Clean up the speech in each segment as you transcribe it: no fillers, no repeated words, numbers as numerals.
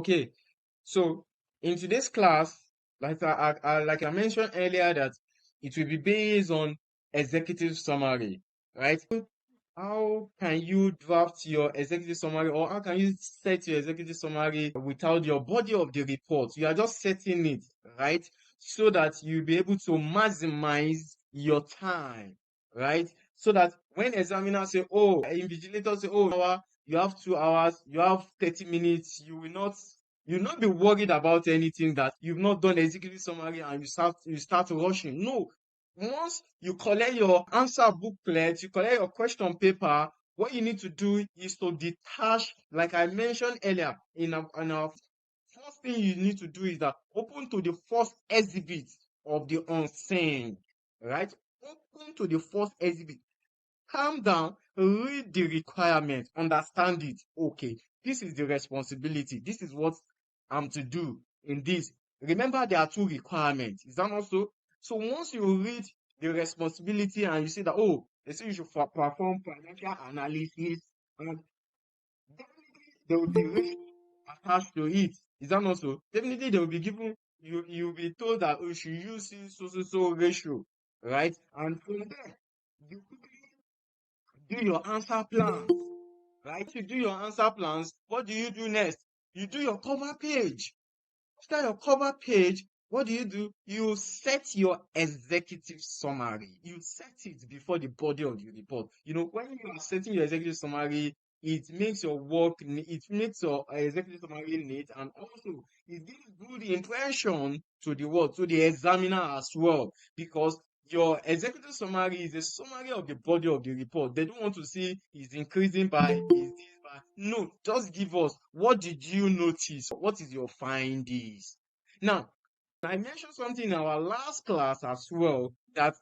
Okay, so in today's class, like I mentioned earlier, that it will be based on executive summary, right? How can you draft your executive summary, or how can you set your executive summary without your body of the report? You are just setting it, right? So that you'll be able to maximize your time, right? So that when examiners say, oh, invigilators say, oh, you have 2 hours, you have 30 minutes, you will not be worried about anything that you've not done executive summary and you start rushing. No, once you collect your answer booklet, you collect your question paper, what you need to do is to detach, like I mentioned earlier, in our first thing you need to do is that open to the first exhibit of the unseen, right? Open to the first exhibit. Calm down, read the requirement, understand it. Okay, this is the responsibility. This is what I'm to do in this. Remember, there are two requirements. Is that not so? So once you read the responsibility and you see that, oh, they say you should perform financial analysis, and definitely there will be risk attached to it. Is that not so? Definitely they will be given, you'll be told that, oh, you should use this so ratio, right? And from there, you quickly do your answer plans, right? You do your answer plans. What do you do next? You do your cover page. After your cover page, what do? You set your executive summary. You set it before the body of the report. When you are setting your executive summary, it makes your it makes your executive summary neat, and also it gives good impression to the world, to the examiner as well, because your executive summary is a summary of the body of the report. They don't want to see is increasing by, is this by. No, just give us what did you notice? What is your findings? Now, I mentioned something in our last class as well, that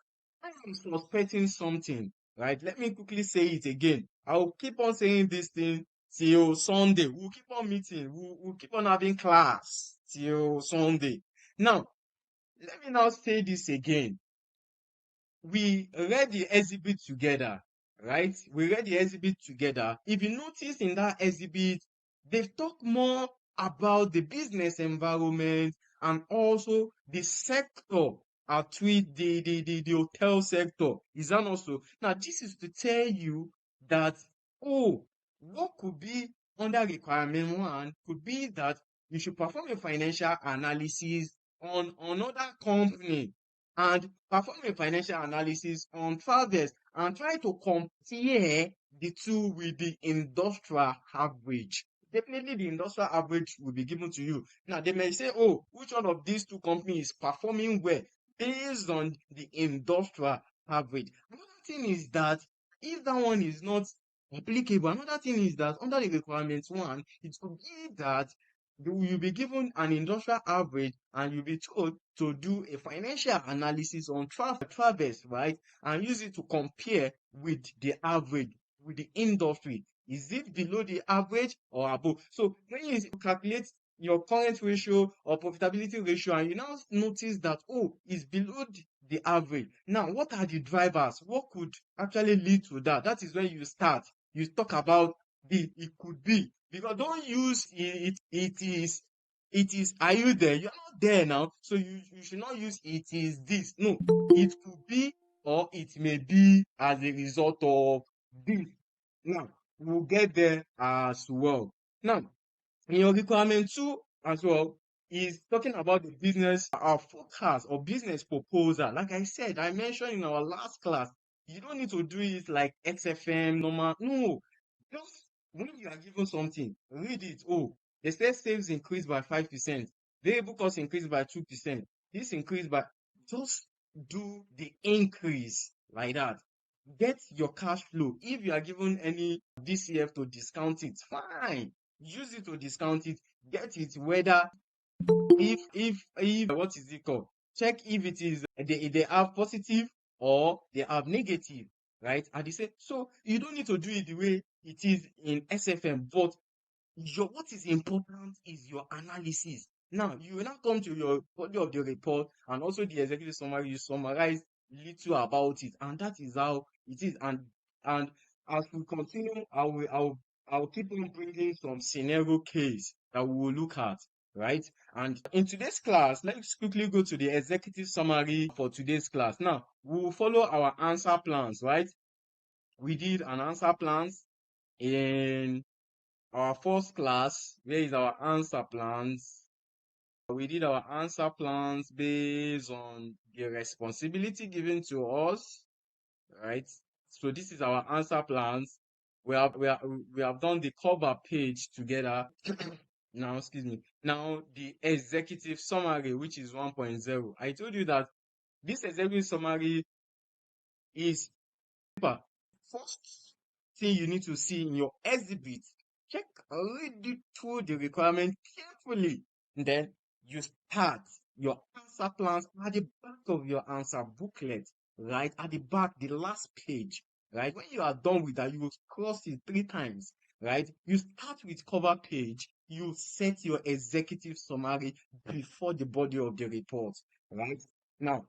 I am suspecting something, right? Let me quickly say it again. I'll keep on saying this thing till Sunday. We'll keep on meeting. We'll keep on having class till Sunday. Now, let me now say this again. We read the exhibit together, right? We read the exhibit together. If you notice in that exhibit, they've talked more about the business environment and also the sector at which the hotel sector is. And also, now this is to tell you that, oh, what could be under requirement one could be that you should perform a financial analysis on another company and perform a financial analysis on Travis and try to compare the two with the industrial average. Definitely, the industrial average will be given to you. Now, they may say, oh, which one of these two companies is performing well based on the industrial average. Another thing is that if that one is not applicable, another thing is that under the requirements one, it could be that you'll be given an industrial average and you'll be told to do a financial analysis on Travis, right? And use it to compare with the average, with the industry. Is it below the average or above? So when you calculate your current ratio or profitability ratio and you now notice that, oh, it's below the average. Now, what are the drivers? What could actually lead to that? That is when you start. You talk about it could be. Because don't use it is, are you there? You're not there now. So you should not use it is this. No, it could be or it may be as a result of this. Now, we'll get there as well. Now, in your requirement two as well is talking about the business forecast or business proposal. Like I said, I mentioned in our last class, you don't need to do it like XFM normal. No, just when you are given something, read it. Oh, they say sales increased by 5%, variable cost increased by 2%. This increased by, just do the increase like that. Get your cash flow. If you are given any DCF to discount it, fine. Use it to discount it. Get it whether if what is it called? Check if it is they have positive or they have negative, right? And they say so you don't need to do it the way it is in SFM, but what is important is your analysis. Now you will now come to your body of the report and also the executive summary. You summarize little about it, and that is how it is. And as we continue, I'll keep on bringing some scenario case that we will look at, right? And in today's class, let's quickly go to the executive summary for today's class. Now, we will follow our answer plans, right? We did an answer plans in our first class. Where is our answer plans? We did our answer plans based on the responsibility given to us, right? So this is our answer plans. We have done the cover page together. Now, excuse me. Now the executive summary, which is 1.0. I told you that this executive summary is paper. First thing you need to see in your exhibit, check, read it through the requirement carefully. And then you start your answer plans at the back of your answer booklet, right? At the back, the last page, right? When you are done with that, you will cross it 3 times, right? You start with cover page, you set your executive summary before the body of the report, right? Now,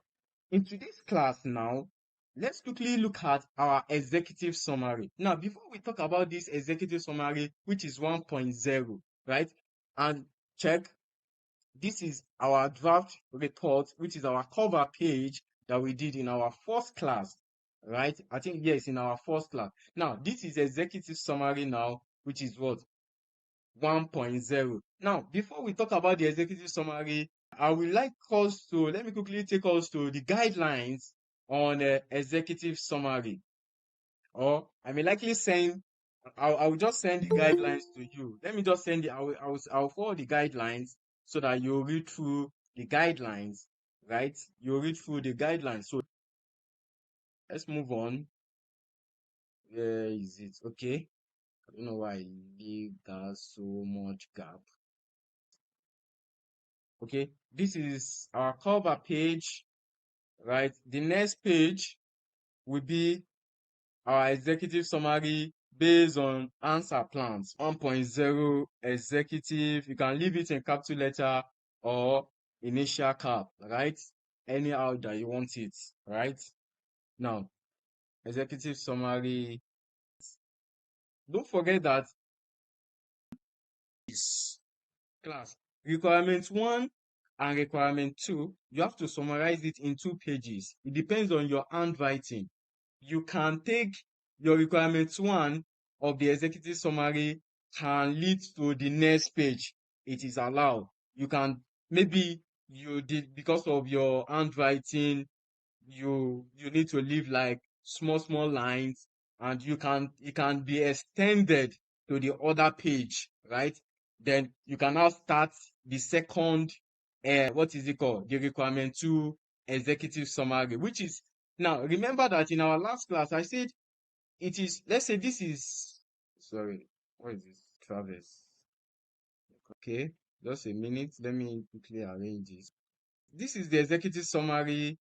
in today's class now, let's quickly look at our executive summary. Now, before we talk about this executive summary, which is 1.0, right? And check, this is our draft report, which is our cover page that we did in our first class, right? I think, yes, in our first class. Now, this is executive summary now, which is what? 1.0. Now, before we talk about the executive summary, I would like us to, let me quickly take us to the guidelines on executive summary. Or I may likely send, I will just send the guidelines to you. Let me just send it, I'll forward the guidelines so that you'll read through the guidelines, right? You'll read through the guidelines. So let's move on. Where is it? Okay. I don't know why I leave that so much gap. Okay, this is our cover page, right? The next page will be our executive summary based on answer plans. 1.0 executive, you can leave it in capital letter or initial cap, right? Anyhow that you want it, right? Now, executive summary. Don't forget that this class, requirement 1 and requirement 2, you have to summarize it in 2 pages. It depends on your handwriting. You can take your requirement 1 of the executive summary can lead to the next page. It is allowed. You can, maybe you did, because of your handwriting, you need to leave like small lines, and it can be extended to the other page, right? Then you can now start the second what is it called, the requirement 2 executive summary, which is, now remember that in our last class I said it is, let's say this is, sorry, what is this, Travis? Okay, just a minute, let me quickly arrange this. This is the executive summary.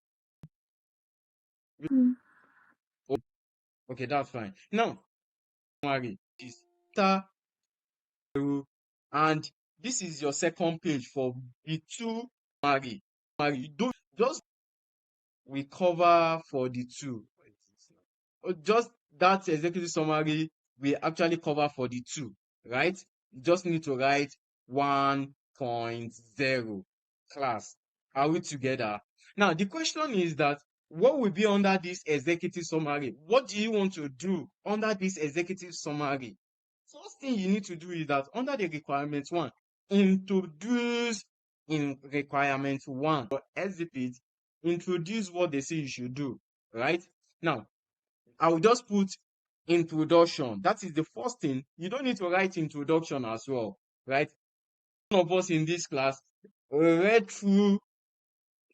Okay, that's fine. Now, summary is after, and this is your second page for the 2 summary. You don't just, we cover for the 2. Just that executive summary we actually cover for the 2, right? You just need to write 1.0 class. Are we together? Now, the question is that what will be under this executive summary? What do you want to do under this executive summary? First thing you need to do is that under the requirement 1, introduce in requirement 1 or exhibit, introduce what they say you should do, right? Now, I will just put introduction. That is the first thing. You don't need to write introduction as well, right? One of us in this class read through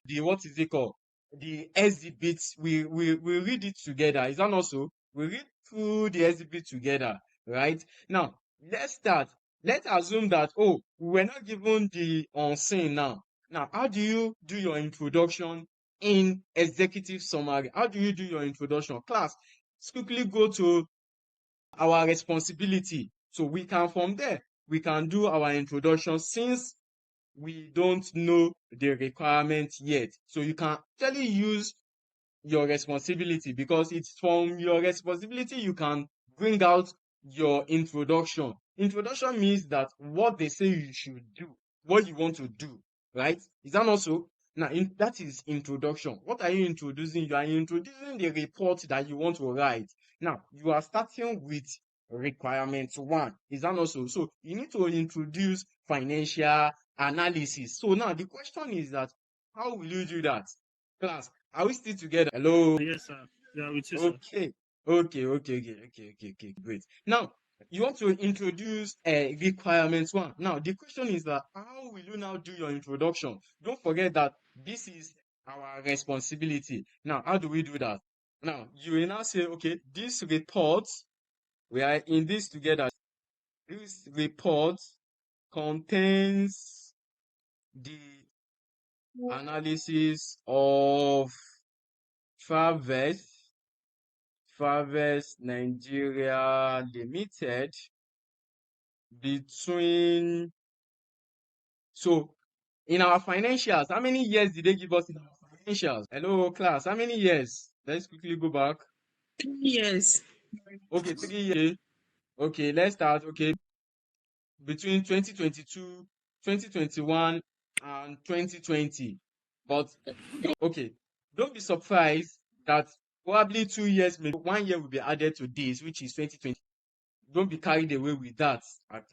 the, what is it called? The exhibits. We read it together. Is that not so? We read through the exhibit together, right? Now, let's start. Let's assume that, oh, we were not given the unseen now. Now, how do you do your introduction in executive summary? How do you do your introduction? Class, let's quickly go to our responsibility. So we can, from there, we can do our introduction since we don't know the requirement yet. So you can actually use your responsibility, because it's from your responsibility you can bring out your introduction. Introduction means that what they say you should do, what you want to do, right? Is that not so? Now, that is introduction. What are you introducing? You are introducing the report that you want to write. Now, you are starting with requirement one. Is that not so? So, you need to introduce financial analysis. So, now the question is that how will you do that? Class, are we still together? Hello? Yes, sir. Yeah, with you, sir. Okay, great. Now, you want to introduce a requirement one. Now, the question is that how will you now do your introduction? Don't forget that this is our responsibility. Now, how do we do that? Now, you will now say, okay, this report, we are in this together. This report contains the analysis of Traverse Nigeria Limited between, so in our financials, how many years did they give us in our financials? Hello, class, how many years? Let's quickly go back. Yes. Okay, 3 years. Okay, let's start. Okay, between 2022, 2021, and 2020. But okay, don't be surprised that probably 2 years, maybe 1 year will be added to this, which is 2020. Don't be carried away with that,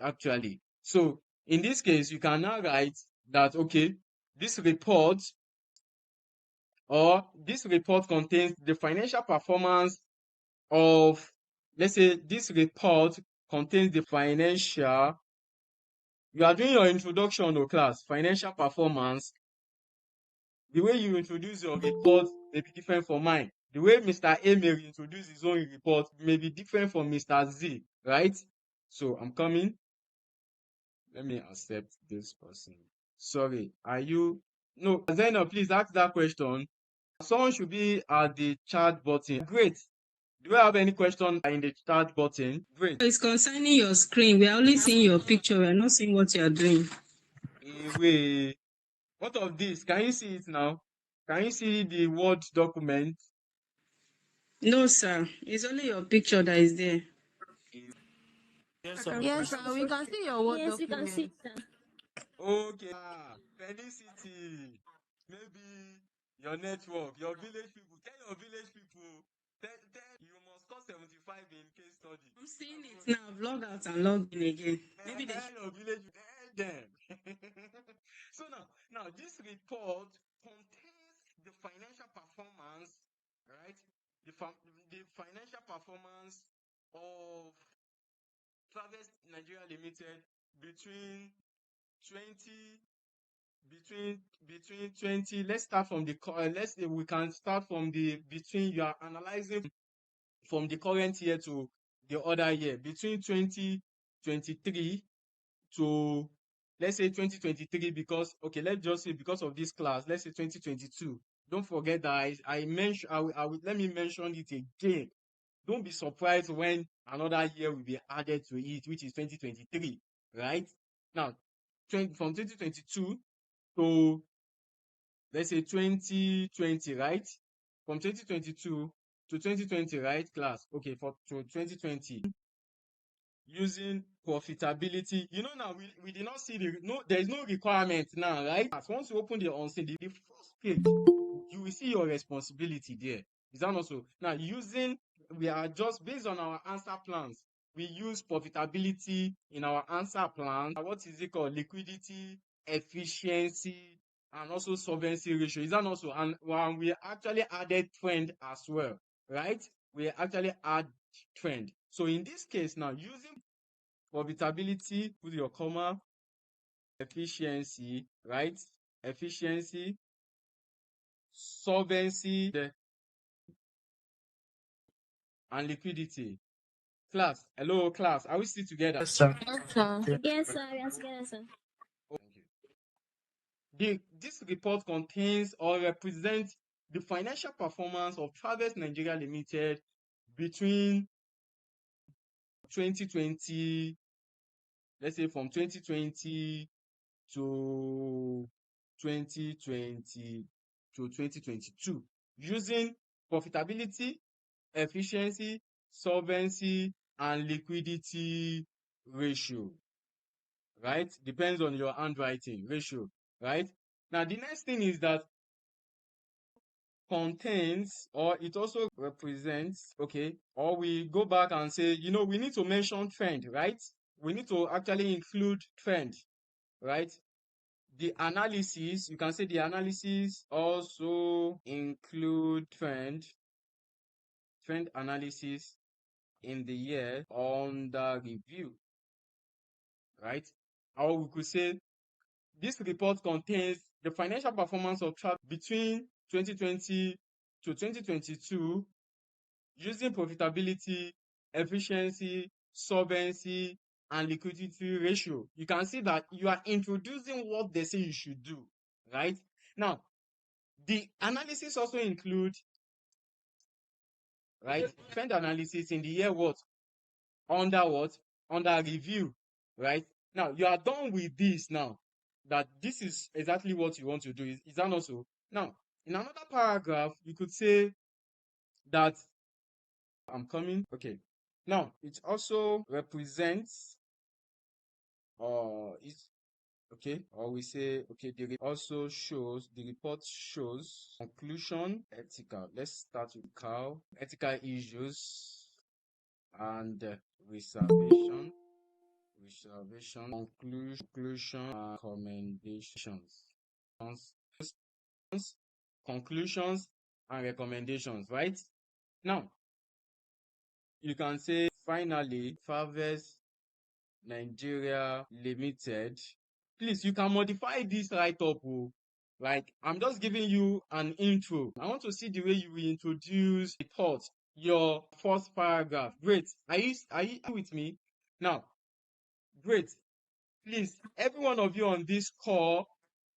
actually. So in this case, you can now write that, okay, this report this report contains the financial performance of, let's say this report contains the financial, you are doing your introduction to class, financial performance. The way you introduce your report may be different from mine. The way Mr. A may introduce his own report may be different from Mr. Z, right? So I'm coming. Let me accept this person. Sorry, are you? No, Zainab, please ask that question. Someone should be at the chat button. Great. Do you have any question in the chat button? Great. It's concerning your screen. We are only seeing your picture. We are not seeing what you are doing. Wait. What of this? Can you see it now? Can you see the Word document? No, sir. It's only your picture that is there. Yes, sir. Yes, sir. We can see your Word Yes, we can see document. that. Okay. Felicity. Maybe your network, your village people. Tell your village people. Tell you must score 75 in case study. I'm seeing it now. Log out and log in again. Maybe they Tell your village, tell them. So now this report contains the financial performance, right? The financial performance of Traverse Nigeria Limited between 20 between 20. Let's start from the let's say we can start from the between, you are analyzing from the current year to the other year, between 2023 to, let's say 2023, because okay, let's just say because of this class, let's say 2022. Don't forget that I mentioned, let me mention it again. Don't be surprised when another year will be added to it, which is 2023, right? Now, from 2022 to, let's say 2020, right? From 2022 to 2020, right, class? Okay, to 2020, using profitability. You know, now we did not see there is no requirement now, right? As once you open the unseen, the first page, you will see your responsibility there. Is that also? Now, we are just based on our answer plans. We use profitability in our answer plan. What is it called? Liquidity, efficiency, and also solvency ratio. Is that also? And we actually added trend as well, right? We actually add trend. So in this case now, using profitability, put your comma, efficiency, right? Efficiency, solvency, and liquidity. Class, hello class, are we still together? Yes, sir. Yes, sir. Yes, sir. We are together, sir. Oh, thank you. This report contains or represents the financial performance of Traverse Nigeria Limited between 2020, let's say from 2020 to 2020 to 2022, using profitability, efficiency, solvency, and liquidity ratio, right? Depends on your handwriting ratio, right? Now, the next thing is that contains, or it also represents, okay, or we go back and say, we need to mention trend, right? We need to actually include trend, right? The analysis, you can say the analysis also include trend analysis in the year under review, right? Or we could say this report contains the financial performance of travel between 2020 to 2022 using profitability, efficiency, solvency, and liquidity ratio. You can see that you are introducing what they say you should do, right? Now, the analysis also include, right, trend analysis in the year what? Under what? Under review, right? Now, you are done with this now, that this is exactly what you want to do. Is that not so? Now, in another paragraph, you could say that I'm coming. Okay. Now, it also represents, it's okay, or we say, okay, also shows, the report shows conclusion, ethical. Let's start with ethical issues and reservation, conclusion, and recommendations. Conclusions and recommendations, right? Now, you can say, finally, Farvest Nigeria Limited. Please, you can modify this write-up. Like, I'm just giving you an intro. I want to see the way you will introduce the thought, your first paragraph. Great. Are you with me? Now, great. Please, every one of you on this call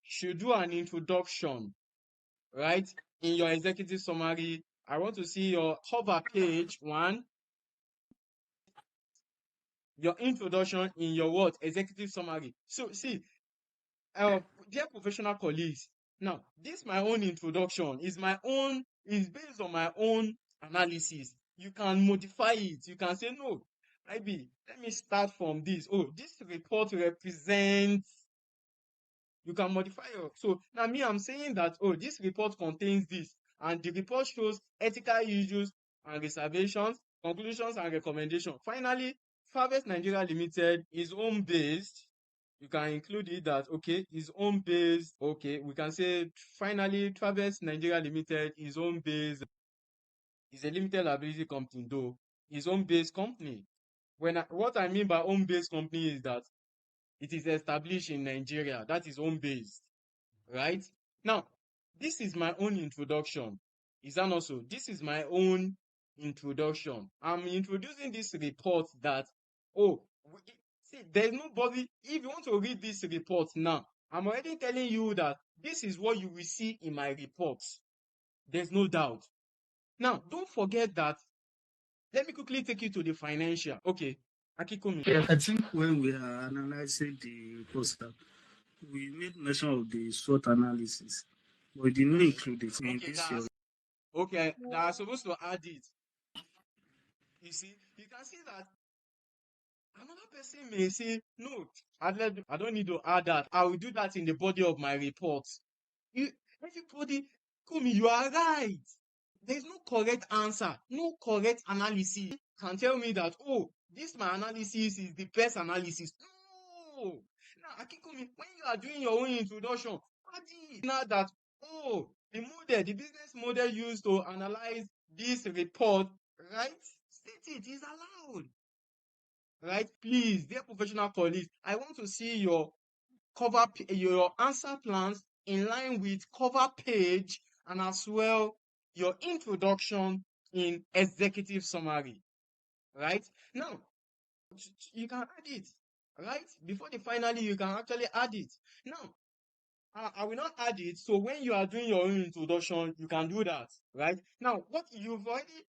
should do an introduction, right? In your executive summary, I want to see your cover page one, your introduction in your what? Executive summary. So, see, dear professional colleagues, now, this my own introduction, is based on my own analysis. You can modify it. You can say, no, IB, let me start from this. Oh, this report represents. You can modify your. So now me, I'm saying that, oh, this report contains this, and the report shows ethical issues and reservations, conclusions and recommendations. Finally, Farvest Nigeria Limited is home-based. You can include it that, okay, is home-based. Okay, we can say, finally, Farvest Nigeria Limited is home-based. Is a limited liability company, though. Is home-based company. What I mean by home-based company is that it is established in Nigeria. That is home-based, right? Now, this is my own introduction. Is that not so? This is my own introduction. I'm introducing this report that, oh, see, there's nobody, if you want to read this report now, I'm already telling you that this is what you will see in my report. There's no doubt. Now, don't forget that. Let me quickly take you to the financial. Okay, Akikomi. I think when we are analyzing the poster, we made mention of the SWOT analysis, but we did not include it in Okay, this year. okay, that are supposed to add it. You see, you can see that another person may say, no, I don't need to add that. I will do that in the body of my report. Everybody, Kumi, you are right. There's no correct answer, no correct analysis. Can tell me that, oh, this my analysis is the best analysis. No. Now, Akikomi, when you are doing your own introduction, add it now that, oh, the business model used to analyze this report, right? State it is allowed. Right? Please, dear professional colleagues, I want to see your your answer plans in line with cover page and as well your introduction in executive summary. Right? Now, you can add it. Right? Before the finally, you can actually add it. Now, I will not add it. So when you are doing your own introduction, you can do that. Right? Now, what you've already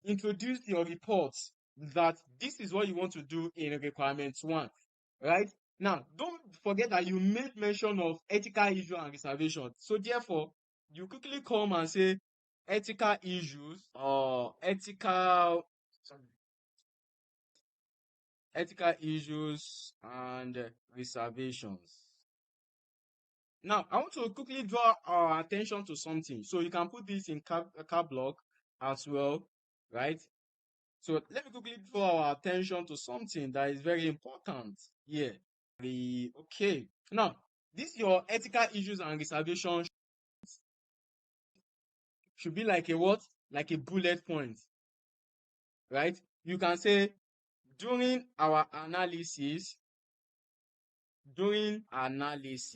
introduce your reports that this is what you want to do in requirements one, right? Now, don't forget that you made mention of ethical issue and reservation. So therefore, you quickly come and say ethical issues or ethical, sorry, ethical issues and reservations. Now, I want to quickly draw our attention to something. So you can put this in cap block as well, right? So let me quickly draw our attention to something that is very important here. Okay. Now, this your ethical issues and reservations should be like a what? Like a bullet point, right? You can say during our analysis,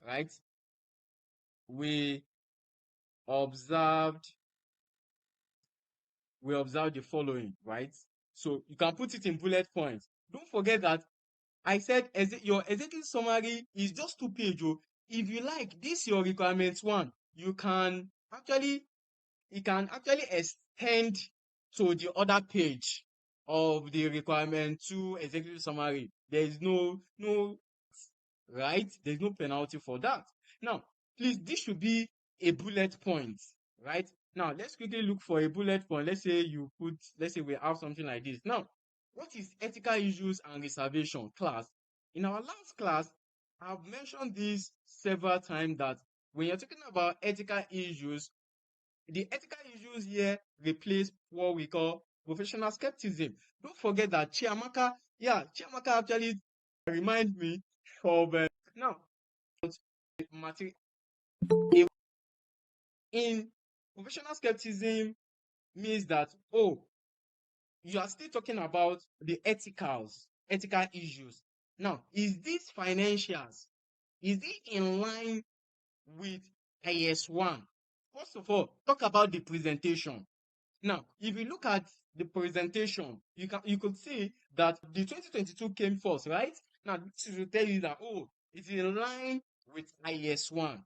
right? We observed the following, right? So you can put it in bullet points. Don't forget that I said your executive summary is just 2 pages. If you like, this your requirement one, you can actually extend to the other page of the requirement two executive summary. There is no right? There's no penalty for that. Now, please, this should be a bullet point, right? Now, let's quickly look for a bullet point. Let's say we have something like this. Now, what is ethical issues and reservation class? In our last class, I've mentioned this several times that when you're talking about ethical issues, the ethical issues here replace what we call professional skepticism. Don't forget that Chiamaka actually remind me of now in professional skepticism means that you are still talking about the ethical issues. Now, is this financials? Is it in line with IS1? First of all, talk about the presentation. Now, if you look at the presentation, you could see that the 2022 came first, right? Now, this will tell you that it's in line with IS1.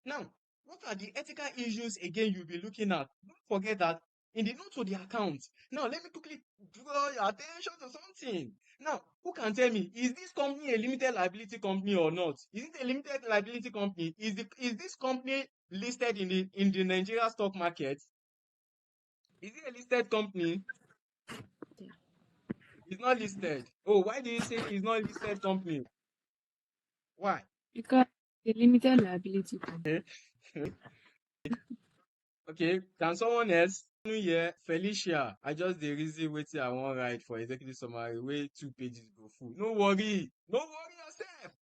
Now, what are the ethical issues again you'll be looking at? Don't forget that in the note to the account. Now, let me quickly draw your attention to something. Now, who can tell me, is this company a limited liability company or not? Is it a limited liability company? Is this company listed in the Nigeria stock market? Is it a listed company? It's not listed. Oh, why do you say it's not a listed company? Why? Because the limited liability company. Okay. Okay. Can someone else? New year, Felicia. I just the reason waiting I want write for executive summary. Wait 2 pages go full. No worry. No worry yourself.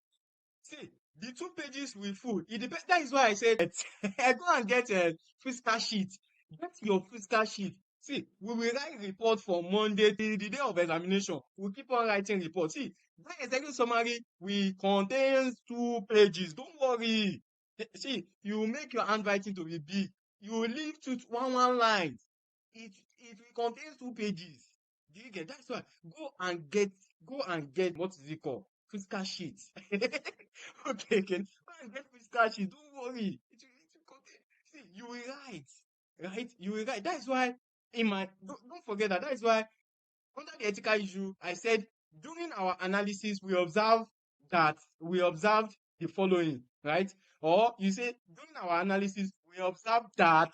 See, the 2 pages will full. It depends. That is why I said go and get a fiscal sheet. Get your fiscal sheet. See, we will write report from Monday till the day of examination. We'll keep on writing reports. See, that executive summary will contain 2 pages. Don't worry. See, you will make your handwriting to be big. You will leave to one line. It will contain 2 pages. Do you get? That's why go and get what is it called? Fiscal sheet. Okay, go and get fiscal sheet. Don't worry. It will contain. See, you will write, right? You will write. That is why don't forget that. That is why under the ethical issue, I said during our analysis we observed the following, right? Or you say during our analysis we observed that.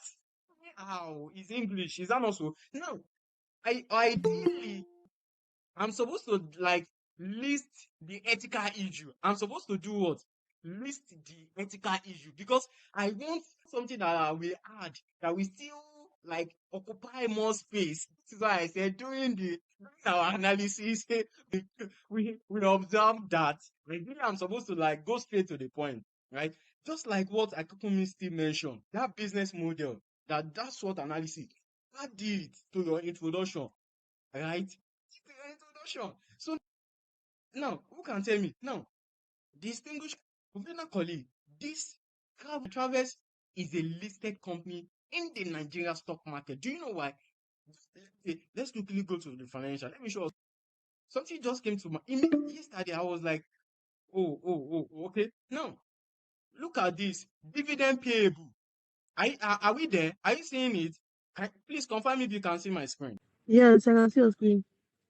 How is English? Is that also no? Ideally I'm supposed to like list the ethical issue. I'm supposed to do what? List the ethical issue because I want something that we add that we still like occupy more space. This is why I said during our analysis we observe that really I'm supposed to like go straight to the point, right? Just like what Akukumi still mentioned, that business model, that's what analysis. Add it to your introduction, right? Introduction. So now, who can tell me? Now, distinguished professional colleague, this Travers is a listed company in the Nigeria stock market. Do you know why? Let's quickly go to the financial. Let me show you. Something just came to my yesterday. I was like, okay. Now, look at this dividend payable. Are we there? Are you seeing it? Please confirm if you can see my screen. Yes, I can see your screen.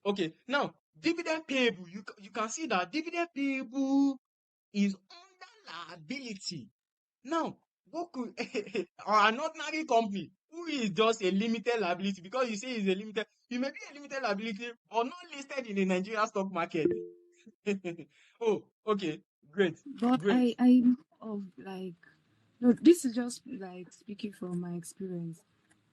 Okay, now dividend payable, you can see that dividend payable is under liability. Now, what could or an ordinary company, who is just a limited liability because you say it's a limited, you may be a limited liability or not listed in the Nigeria stock market. Oh, okay, great, But great. I know of like, no, this is just like speaking from my experience.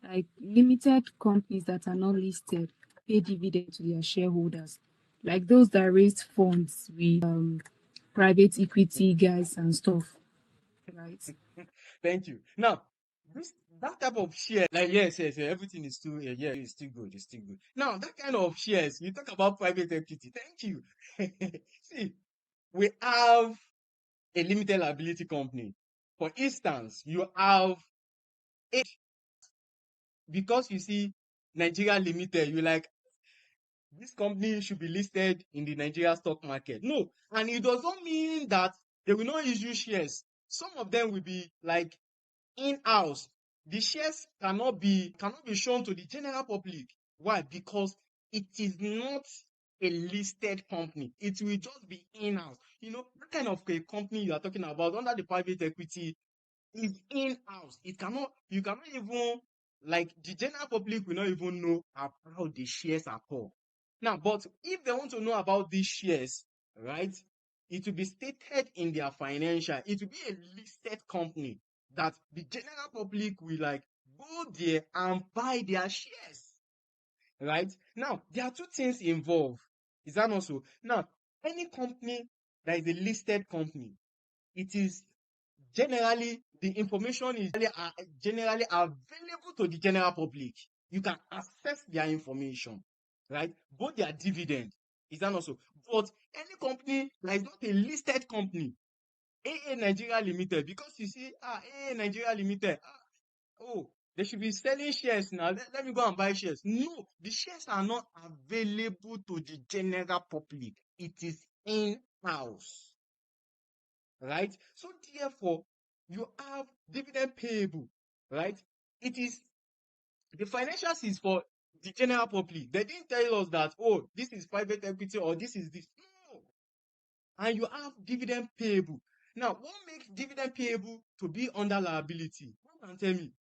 Like limited companies that are not listed pay dividend to their shareholders, like those that raised funds with private equity guys and stuff, right? Thank you. Now, this that type of share, like yes, everything is still yeah, it's still good, it's still good. Now, that kind of shares, you talk about private equity. Thank you. See, we have a limited liability company. For instance, you have a because you see Nigeria Limited, you like this company should be listed in the Nigeria stock market. No, and it does not mean that they will not issue shares. Some of them will be like in-house. The shares cannot be shown to the general public. Why? Because it is not a listed company. It will just be in-house. You know, that kind of a company you are talking about under the private equity is in-house. You cannot even, like, the general public will not even know about the shares at all. Now, but if they want to know about these shares, right, it will be stated in their financial. It will be a listed company that the general public will like go there and buy their shares, right? Now, there are two things involved. Is that also? Now, any company that is a listed company, it is generally the information is generally available to the general public. You can access their information, right? Both their dividend, is that also? But any company that is not a listed company, AA Nigeria Limited, because you see, AA Nigeria Limited, oh, they should be selling shares now. Let me go and buy shares. No, the shares are not available to the general public. It is in-house, right? So therefore, you have dividend payable, right? It is the financials is for the general public. They didn't tell us that, oh, this is private equity or this is this. No. And you have dividend payable. Now, what makes dividend payable to be under liability? Who can tell me?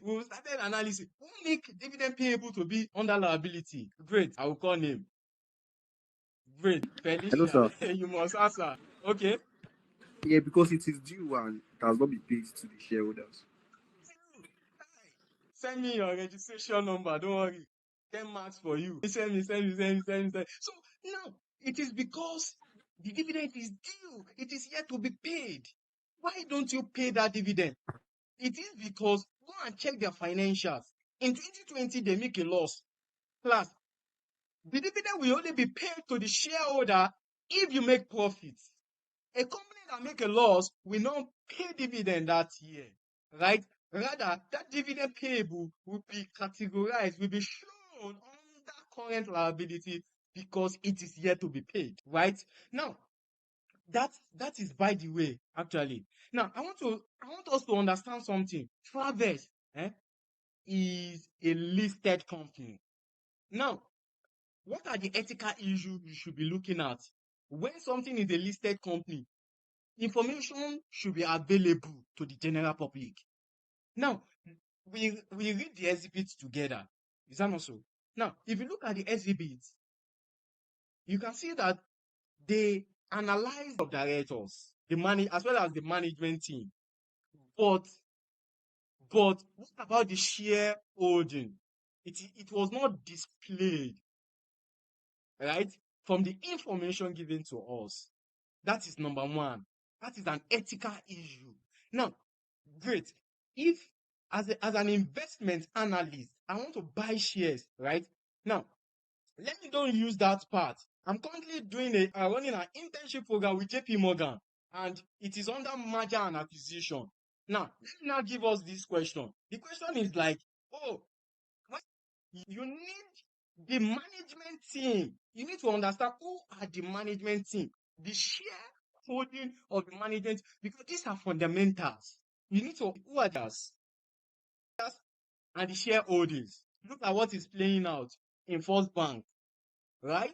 We started analysis. Who make dividend payable to be under liability? Great. I will call name. Great. Hello, Felicia. sir. You must answer. Okay. Yeah, because it is due and it has not been paid to the shareholders. Send me your registration number. Don't worry. 10 marks for you. Send me. So now it is because the dividend is due. It is yet to be paid. Why don't you pay that dividend? It is because go and check their financials. In 2020, they make a loss. Plus, the dividend will only be paid to the shareholder if you make profits. A company that make a loss will not pay dividend that year, right? Rather, that dividend payable will be categorized, will be shown under current liability because it is yet to be paid, right? Now, that is by the way, actually. Now, I want us to understand something. Travis is a listed company. Now, what are the ethical issues you should be looking at? When something is a listed company, information should be available to the general public. Now, we read the exhibits together. Is that not so? Now, if you look at the exhibits, you can see that they analyze the directors, as well as the management team. But what about the shareholding? It was not displayed, right? From the information given to us. That is number one. That is an ethical issue. Now, great. If as an investment analyst, I want to buy shares, right? Now, let me don't use that part. I'm currently running an internship program with JP Morgan, and it is under merger and acquisition. Now, let me now give us this question. The question is like, oh, you need the management team. You need to understand who are the management team, the shareholding of the management, because these are fundamentals. You need to who are those and the shareholdings. Look at what is playing out in First Bank, right?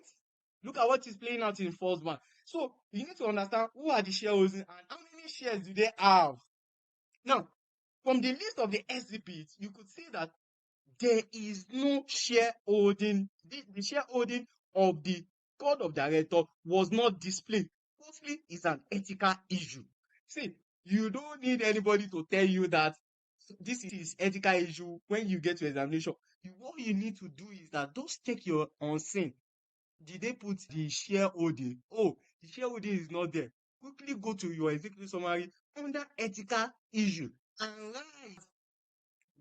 Look at what is playing out in First Bank. So you need to understand who are the shareholders and how many shares do they have. Now, from the list of the exhibits, you could see that there is no shareholding. The shareholding of the board of directors was not displayed. Firstly, it's an ethical issue. See, you don't need anybody to tell you that this is ethical issue when you get to examination. What you need to do is that just check your unseen. Did they put the shareholding? Oh, the shareholding is not there. Quickly go to your executive summary under ethical issue and write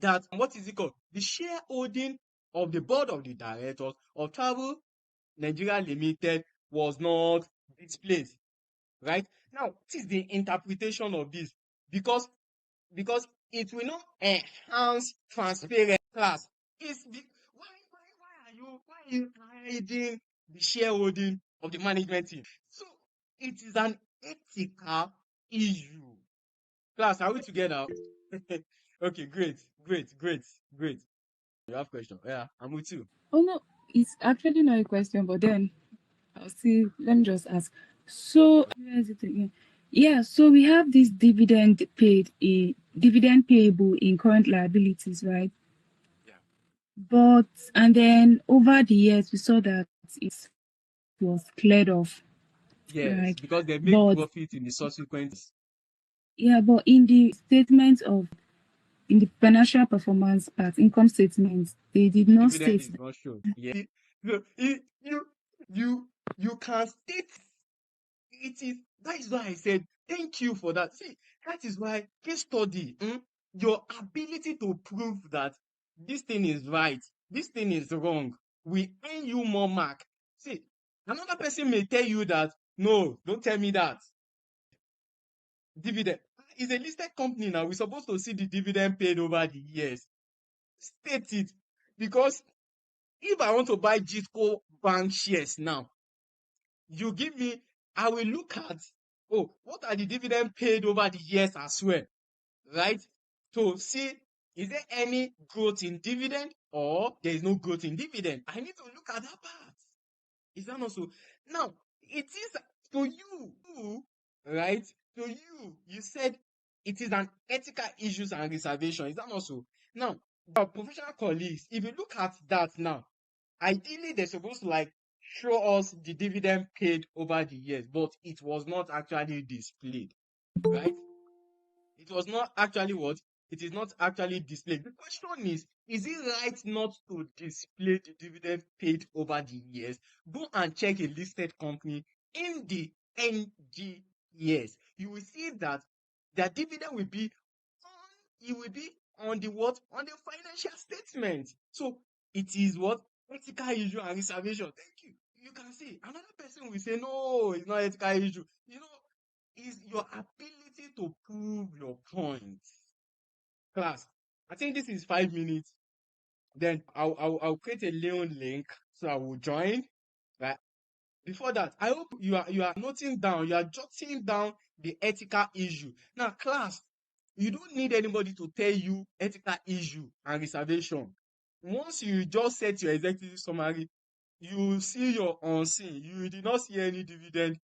that what is it called? The shareholding of the board of the directors of Travel Nigeria Limited was not displayed. Right? Now, what is the interpretation of this? Because it will not enhance transparent class. Why are you hiding the shareholding of the management team? So it is an ethical issue. Class, are we together? Okay, great. You have question? Yeah, I'm with you. Oh no, it's actually not a question, but then I'll see. Let me just ask. So where is it again? Yeah, so we have this dividend payable in current liabilities, right? Yeah. But and then over the years we saw that it was cleared off, Yes, right? because they make But profit in the subsequent. yeah, but in the statement of in the financial performance part, income statements, they did The not dividend state is that. not shown. Yeah. No, you can state it is. That is why I said thank you for that. See, that is why case study, your ability to prove that this thing is right, this thing is wrong, will earn you more mark. See, another person may tell you that no, don't tell me that. Dividend is a listed company now. We're supposed to see the dividend paid over the years. State it. Because if I want to buy Gitco Bank shares now, you give me, I will look at, oh, what are the dividend paid over the years as well, right? To see, is there any growth in dividend or there is no growth in dividend? I need to look at that part. Is that not so? Now, it is to you, right? To you, you said it is an ethical issues and reservation. Is that not so? Now, our professional colleagues, if you look at that now, ideally they're supposed to like show us the dividend paid over the years, but it was not actually displayed, right? It was not actually what? It is not actually displayed. The question is it right not to display the dividend paid over the years? Go and check a listed company in the NG years. You will see that their dividend will be it will be on the what? On the financial statement. So it is what? Ethical issue and reservation. Thank you. You can see another person will say, no, it's not ethical issue. Is your ability to prove your point. Class, I think this is 5 minutes. Then I'll create a Leon link so I will join. Right. Before that, I hope you are noting down, you are jotting down the ethical issue. Now, class, you don't need anybody to tell you ethical issue and reservation. Once you just set your executive summary, you see your unseen. You did not see any dividend,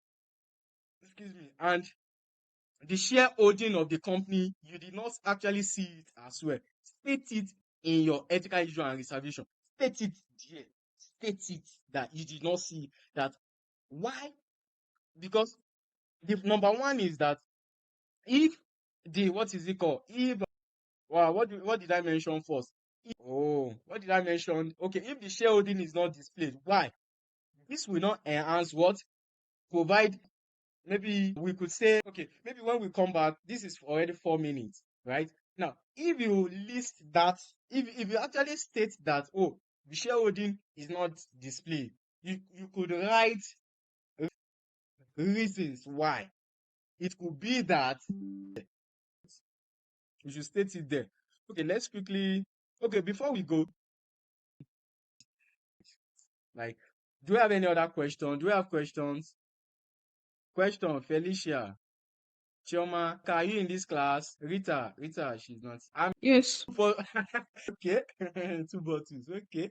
excuse me, and the shareholding of the company, you did not actually see it as well. State it in your ethical issue and reservation. State it there. State it that you did not see that. Why? Because the number one is that if the what is it called? If wow, what did I mention first? What did I mention? Okay, if the shareholding is not displayed, why? This will not enhance what? Provide. Maybe we could say, okay, maybe when we come back, this is already 4 minutes, right? Now, if you list that, if you actually state that, oh, the shareholding is not displayed, you could write reasons why. It could be that you should state it there. Okay, let's quickly, okay, before we go, like, do you have any other question? Do you have questions? Question, Felicia. Chioma, are you in this class? Rita, she's not. I'm Yes. for okay, 2 bottles. Okay,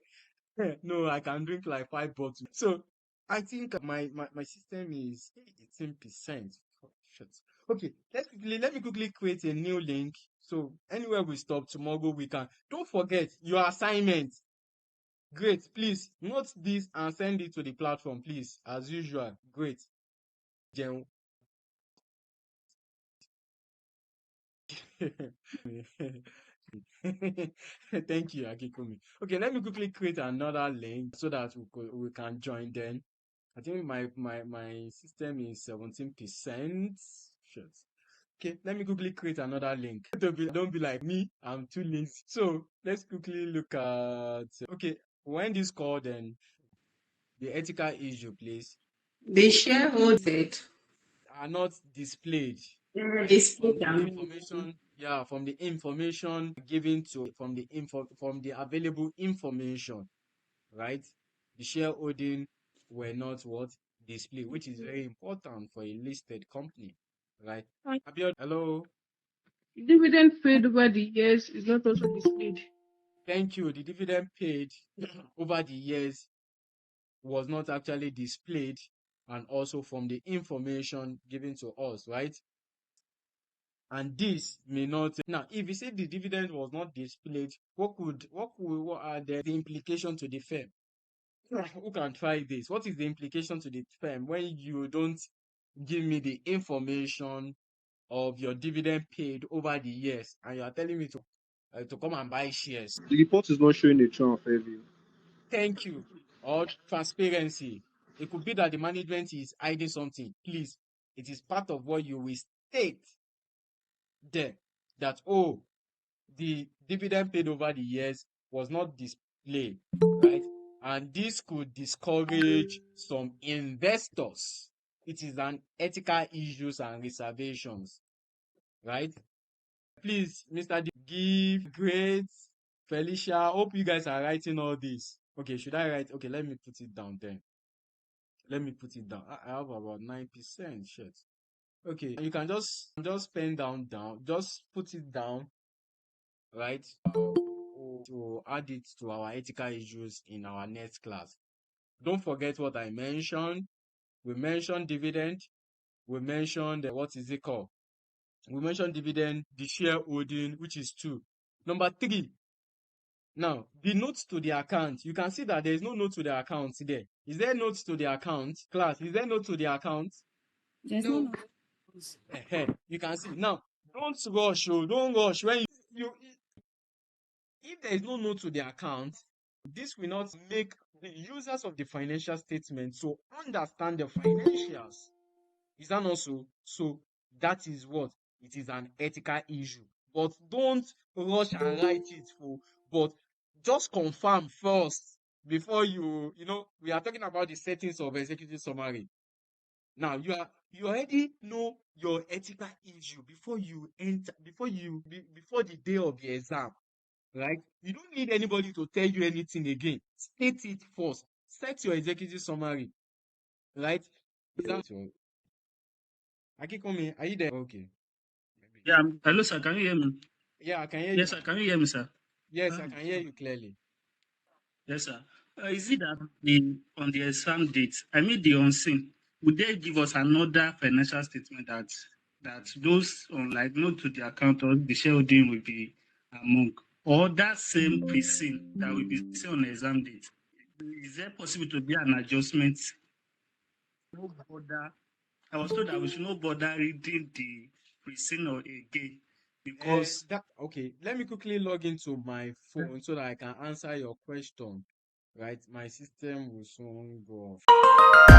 no, I can drink like 5 bottles. So I think my system is 18%. Oh, shit. Okay, let me quickly create a new link. So anywhere we stop tomorrow, we can. Don't forget your assignment. Great. Please note this and send it to the platform, please. As usual. Great. Jen- Thank you, Akikumi. Okay, let me quickly create another link so that we can join then. I think my system is 17%. Shit. Okay, let me quickly create another link. Don't be like me, I'm too lazy. So let's quickly look at okay, when this call then the ethical issue, please, The shareholders are not displayed, right? display From the their information, yeah, from the information given to from the available information, right? The shareholding were not what displayed, which is very important for a listed company, right? Abiod, hello. Dividend paid over the years is not also displayed. Thank you. The dividend paid over the years was not actually displayed, and also from the information given to us, right? And this may not now if you say the dividend was not displayed, what are the implication to the firm? Who can try this? What is the implication to the firm when you don't give me the information of your dividend paid over the years and you are telling me to come and buy shares? The report is not showing a trend of Fairview. Thank you. Or transparency. It could be that the management is hiding something. Please, it is part of what you will state there that, oh, the dividend paid over the years was not displayed, right? And this could discourage some investors. It is an ethical issues and reservations, right? Please, Mr. D, give grades. Felicia, hope you guys are writing all this. Okay, should I write? Okay, let me put it down then. Let me put it down. I have about 9% shit. Okay, you can just pen down, just put it down, right? To add it to our ethical issues in our next class. Don't forget what I mentioned. We mentioned dividend. We mentioned what is it called? We mentioned dividend, the shareholding, which is 2. Number 3. Now, the notes to the account. You can see that there is no note to the account there. Is there notes to the account? Class, is there note to the account? There's no No. numbers. You can see. Now, don't rush. Oh, don't rush. When you if there is no note to the account, this will not make the users of the financial statement to understand the financials. Is that not so? So that is what it is, an ethical issue. But don't rush and write it for, but just confirm first before we are talking about the settings of executive summary. Now you already know your ethical issue before you enter, before the day of the exam, right? You don't need anybody to tell you anything again. State it first. Set your executive summary, right? Is that so? Akikomi, are you there? Okay. Maybe. Yeah, hello, sir. Can you hear me? Yeah, I can hear you. Yes, sir. Can you hear me, sir? Yes, I can hear you clearly. Yes, sir. Is it that on the exam date, I mean the unseen, would they give us another financial statement that those on like note to the account or the shareholding will be among, or that same pre-seen that will be seen on the exam date? Is there possible to be an adjustment? No bother. I was told that we should not bother reading the pre-seen or again because That okay. Let me quickly log into my phone so that I can answer your question. Right, my system will soon go off.